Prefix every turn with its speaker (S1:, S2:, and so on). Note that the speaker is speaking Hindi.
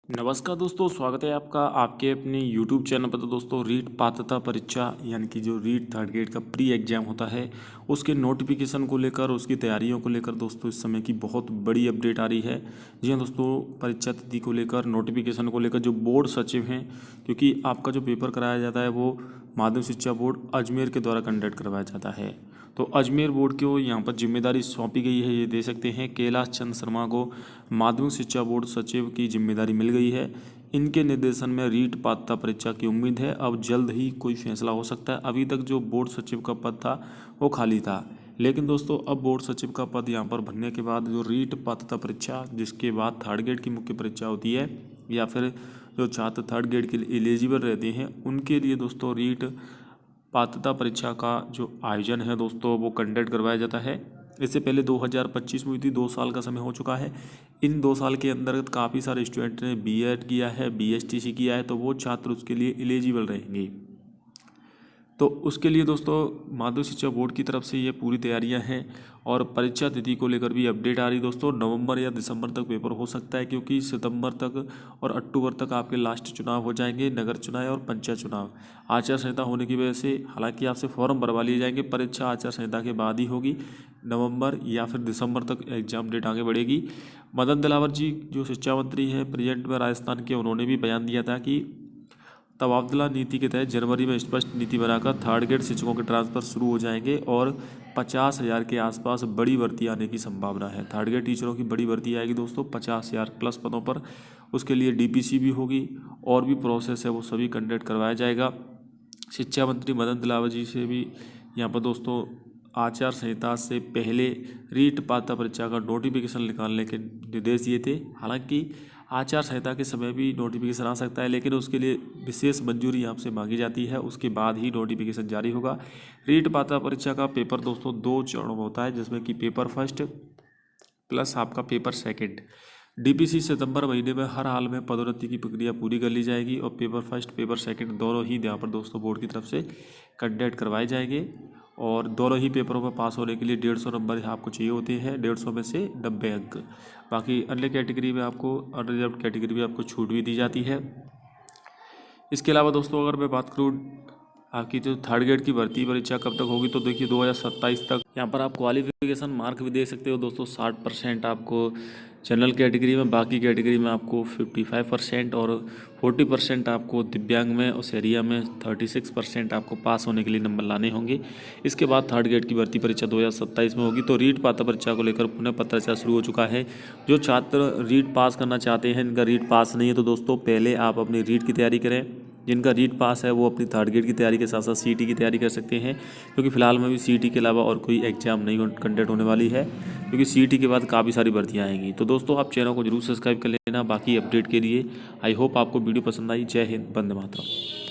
S1: नमस्कार दोस्तों, स्वागत है आपका आपके अपने YouTube चैनल पर। तो दोस्तों, रीट पात्रता परीक्षा यानी कि जो रीट थर्ड ग्रेड का प्री एग्जाम होता है उसके नोटिफिकेशन को लेकर, उसकी तैयारियों को लेकर दोस्तों इस समय की बहुत बड़ी अपडेट आ रही है। जी हाँ दोस्तों, परीक्षा तिथि को लेकर, नोटिफिकेशन को लेकर जो बोर्ड सचिव हैं, क्योंकि आपका जो पेपर कराया जाता है वो माध्यमिक शिक्षा बोर्ड अजमेर के द्वारा कंडक्ट करवाया जाता है। तो अजमेर बोर्ड को यहाँ पर जिम्मेदारी सौंपी गई है। ये दे सकते हैं कैलाश चंद्र शर्मा को माध्यमिक शिक्षा बोर्ड सचिव की जिम्मेदारी मिल गई है। इनके निर्देशन में रीट पात्रता परीक्षा की उम्मीद है अब जल्द ही कोई फैसला हो सकता है। अभी तक जो बोर्ड सचिव का पद था वो खाली था, लेकिन दोस्तों अब बोर्ड सचिव का पद यहाँ पर भरने के बाद जो रीट पात्रता परीक्षा, जिसके बाद थर्ड ग्रेड की मुख्य परीक्षा होती है, या फिर जो छात्र थर्ड ग्रेड के लिए एलिजिबल रहते हैं उनके लिए दोस्तों रीट पात्रता परीक्षा का जो आयोजन है दोस्तों वो कंडक्ट करवाया जाता है। इससे पहले 2025 में हुई थी, 2 साल का समय हो चुका है। इन 2 साल के अंतर्गत काफ़ी सारे स्टूडेंट ने बीएड किया है, बीएसटीसी किया है, तो वो छात्र उसके लिए एलिजिबल रहेंगे। तो उसके लिए दोस्तों माध्यमिक शिक्षा बोर्ड की तरफ से ये पूरी तैयारियां हैं और परीक्षा तिथि को लेकर भी अपडेट आ रही दोस्तों। नवंबर या दिसंबर तक पेपर हो सकता है, क्योंकि सितंबर तक और अक्टूबर तक आपके लास्ट चुनाव हो जाएंगे, नगर चुनाव और पंचायत चुनाव। आचार संहिता होने की वजह से हालांकि आपसे फॉर्म भरवा लिए जाएंगे, परीक्षा आचार संहिता के बाद ही होगी। नवंबर या फिर दिसंबर तक एग्जाम डेट आगे बढ़ेगी। मदन दिलावर जी जो शिक्षा मंत्री हैं प्रेजेंट में राजस्थान के, उन्होंने भी बयान दिया था कि तबादला नीति के तहत जनवरी में स्पष्ट नीति बनाकर थर्ड ग्रेड शिक्षकों के ट्रांसफर शुरू हो जाएंगे और 50,000 के आसपास बड़ी भर्ती आने की संभावना है। थर्ड ग्रेड टीचरों की बड़ी भर्ती आएगी दोस्तों 50,000 प्लस पदों पर। उसके लिए डीपीसी भी होगी और भी प्रोसेस है वो सभी कंडक्ट करवाया जाएगा। शिक्षा मंत्री मदन दिलावर जी से भी यहाँ पर दोस्तों आचार संहिता से पहले रीट पात्रता परीक्षा का नोटिफिकेशन निकालने के निर्देश दिए थे। हालांकि आचार संहिता के समय भी नोटिफिकेशन आ सकता है, लेकिन उसके लिए विशेष मंजूरी आपसे मांगी जाती है, उसके बाद ही नोटिफिकेशन जारी होगा। रीट पात्रता परीक्षा का पेपर दोस्तों 2 चरणों में होता है, जिसमें कि पेपर फर्स्ट प्लस आपका पेपर सेकंड। डीपीसी सितंबर महीने में हर हाल में पदोन्नति की प्रक्रिया पूरी कर ली जाएगी और पेपर फर्स्ट पेपर सेकंड दोनों ही यहाँ पर दोस्तों बोर्ड की तरफ से कंडक्ट करवाए जाएंगे। और दोनों ही पेपरों में पास होने के लिए 150 नंबर आपको चाहिए होते हैं, 150 में से 90 अंक। बाकी अन्य कैटेगरी में आपको, अनरिजर्व कैटेगरी में आपको छूट भी दी जाती है। इसके अलावा दोस्तों अगर मैं बात करूँ आपकी जो थर्ड ग्रेड की भर्ती परीक्षा कब तक होगी, तो देखिए 2027 तक। यहाँ पर आप क्वालिफिकेशन मार्क भी दे सकते हो दोस्तों। 60% आपको जनरल कैटेगरी में, बाकी कैटेगरी में आपको 55% और 40% आपको दिव्यांग में और सहरिया में 36% आपको पास होने के लिए नंबर लाने होंगे। इसके बाद थर्ड ग्रेड की भर्ती परीक्षा 2027 में होगी। तो रीट पात्रता परीक्षा को लेकर पुनः पत्राचार शुरू हो चुका है। जो छात्र रीट पास करना चाहते हैं, इनका रीट पास नहीं है, तो दोस्तों पहले आप अपनी रीट की तैयारी करें। जिनका रीट पास है वो अपनी थर्ड ग्रेड की तैयारी के साथ साथ सीईटी की तैयारी कर सकते हैं, क्योंकि फिलहाल में भी सीईटी के अलावा और कोई एग्जाम नहीं कंडक्ट होने वाली है, क्योंकि सीईटी के बाद काफ़ी सारी भर्तियां आएंगी। तो दोस्तों आप चैनल को जरूर सब्सक्राइब कर लेना बाकी अपडेट के लिए। आई होप आपको वीडियो पसंद आई। जय हिंद, वंदे मातरम।